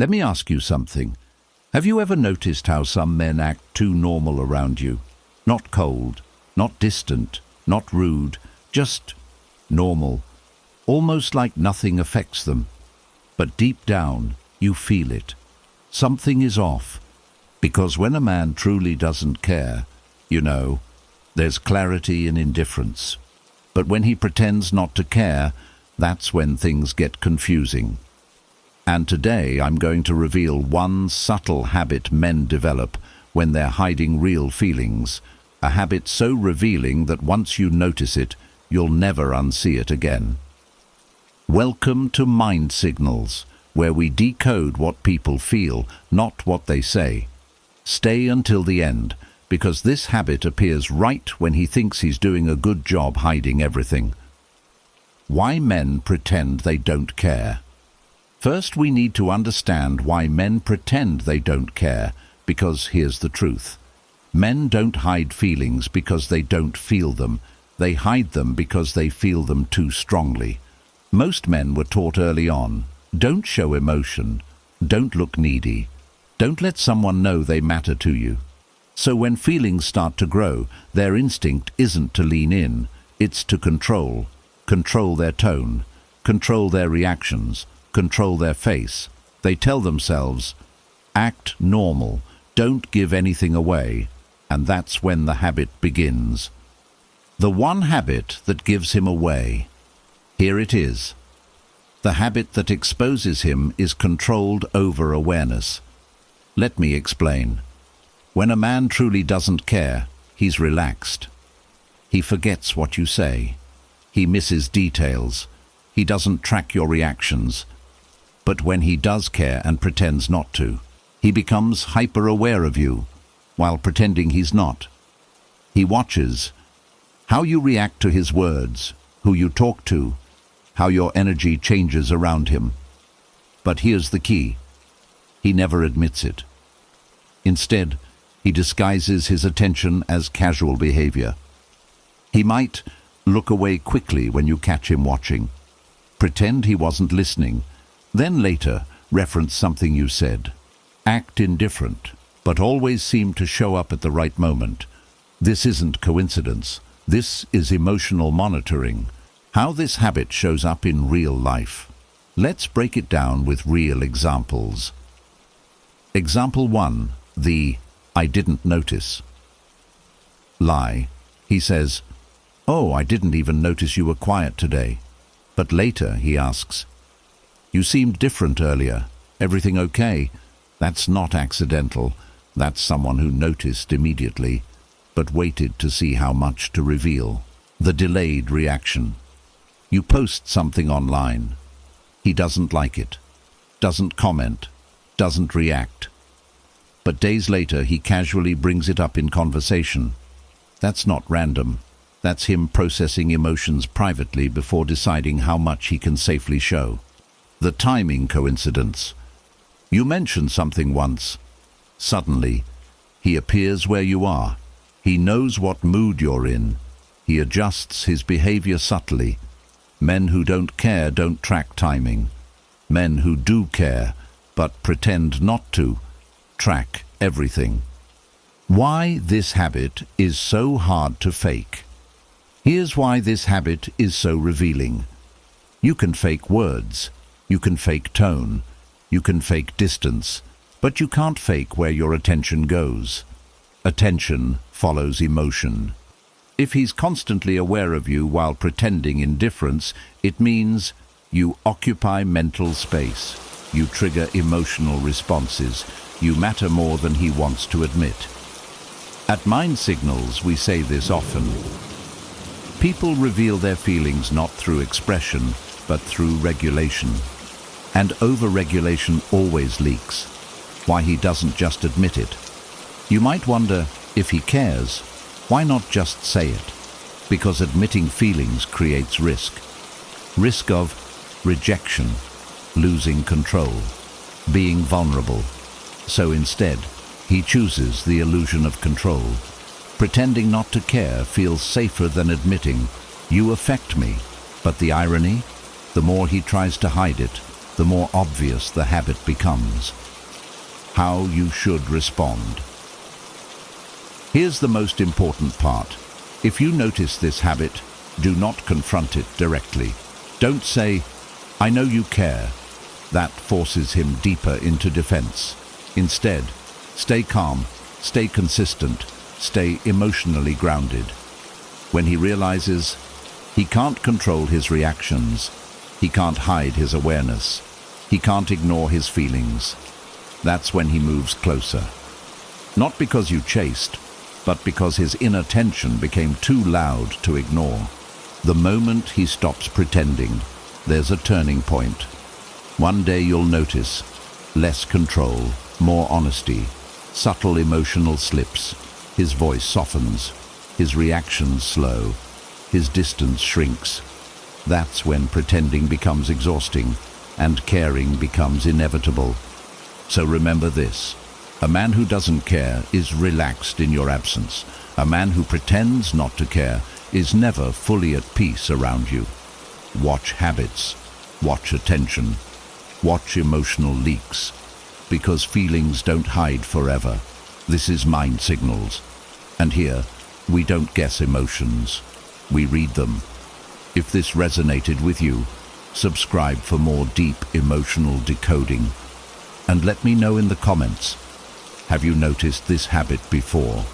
Let me ask you something. Have you ever noticed how some men act too normal around you? Not cold, not distant, not rude, just normal. Almost like nothing affects them. But deep down, you feel it. Something is off. Because when a man truly doesn't care, there's clarity in indifference. But when he pretends not to care, that's when things get confusing. And today I'm going to reveal one subtle habit men develop when they're hiding real feelings, a habit so revealing that once you notice it, you'll never unsee it again. Welcome to Mind Signals, where we decode what people feel, not what they say. Stay until the end, because this habit appears right when he thinks he's doing a good job hiding everything. Why men pretend they don't care. First, we need to understand why men pretend they don't care, because here's the truth. Men don't hide feelings because they don't feel them. They hide them because they feel them too strongly. Most men were taught early on, don't show emotion, don't look needy, don't let someone know they matter to you. So when feelings start to grow, their instinct isn't to lean in, it's to control their tone, control their reactions, control their face. They tell themselves, act normal, don't give anything away, and that's when the habit begins. The one habit that gives him away. Here it is. The habit that exposes him is controlled over-awareness. Let me explain. When a man truly doesn't care, he's relaxed. He forgets what you say. He misses details. He doesn't track your reactions. But when he does care and pretends not to, he becomes hyper-aware of you, while pretending he's not. He watches how you react to his words, who you talk to, how your energy changes around him. But here's the key. He never admits it. Instead, he disguises his attention as casual behavior. He might look away quickly when you catch him watching, pretend he wasn't listening, then later reference something you said, act indifferent, but always seem to show up at the right moment. This isn't coincidence. This is emotional monitoring. How this habit shows up in real life. Let's break it down with real examples. Example 1, the I didn't notice. Lie. He says, "Oh, I didn't even notice you were quiet today." But later he asks, "You seemed different earlier. Everything okay?" That's not accidental. That's someone who noticed immediately, but waited to see how much to reveal. The delayed reaction. You post something online. He doesn't like it, doesn't comment, doesn't react. But days later he casually brings it up in conversation. That's not random. That's him processing emotions privately before deciding how much he can safely show. The timing coincidence. You mentioned something once. Suddenly, he appears where you are. He knows what mood you're in. He adjusts his behavior subtly. Men who don't care don't track timing. Men who do care, but pretend not to, track everything. Why this habit is so hard to fake. Here's why this habit is so revealing. You can fake words, you can fake tone, you can fake distance, but you can't fake where your attention goes. Attention follows emotion. If he's constantly aware of you while pretending indifference, it means you occupy mental space. You trigger emotional responses. You matter more than he wants to admit. At Mind Signals, we say this often. People reveal their feelings not through expression, but through regulation. And over-regulation always leaks. Why he doesn't just admit it. You might wonder, if he cares, why not just say it? Because admitting feelings creates risk. Risk of rejection, losing control, being vulnerable. So instead, he chooses the illusion of control. Pretending not to care feels safer than admitting, "You affect me." But the irony? The more he tries to hide it, the more obvious the habit becomes. How you should respond. Here's the most important part. If you notice this habit, do not confront it directly. Don't say, "I know you care." That forces him deeper into defense. Instead, stay calm, stay consistent, stay emotionally grounded. When he realizes he can't control his reactions, he can't hide his awareness, he can't ignore his feelings, that's when he moves closer. Not because you chased, but because his inner tension became too loud to ignore. The moment he stops pretending, there's a turning point. One day you'll notice less control, more honesty, subtle emotional slips. His voice softens, his reactions slow, his distance shrinks. That's when pretending becomes exhausting and caring becomes inevitable. So remember this: a man who doesn't care is relaxed in your absence. A man who pretends not to care is never fully at peace around you. Watch habits, watch attention, watch emotional leaks, because feelings don't hide forever. This is Mind Signals, and here we don't guess emotions, we read them. If this resonated with you, subscribe for more deep emotional decoding, and let me know in the comments, have you noticed this habit before?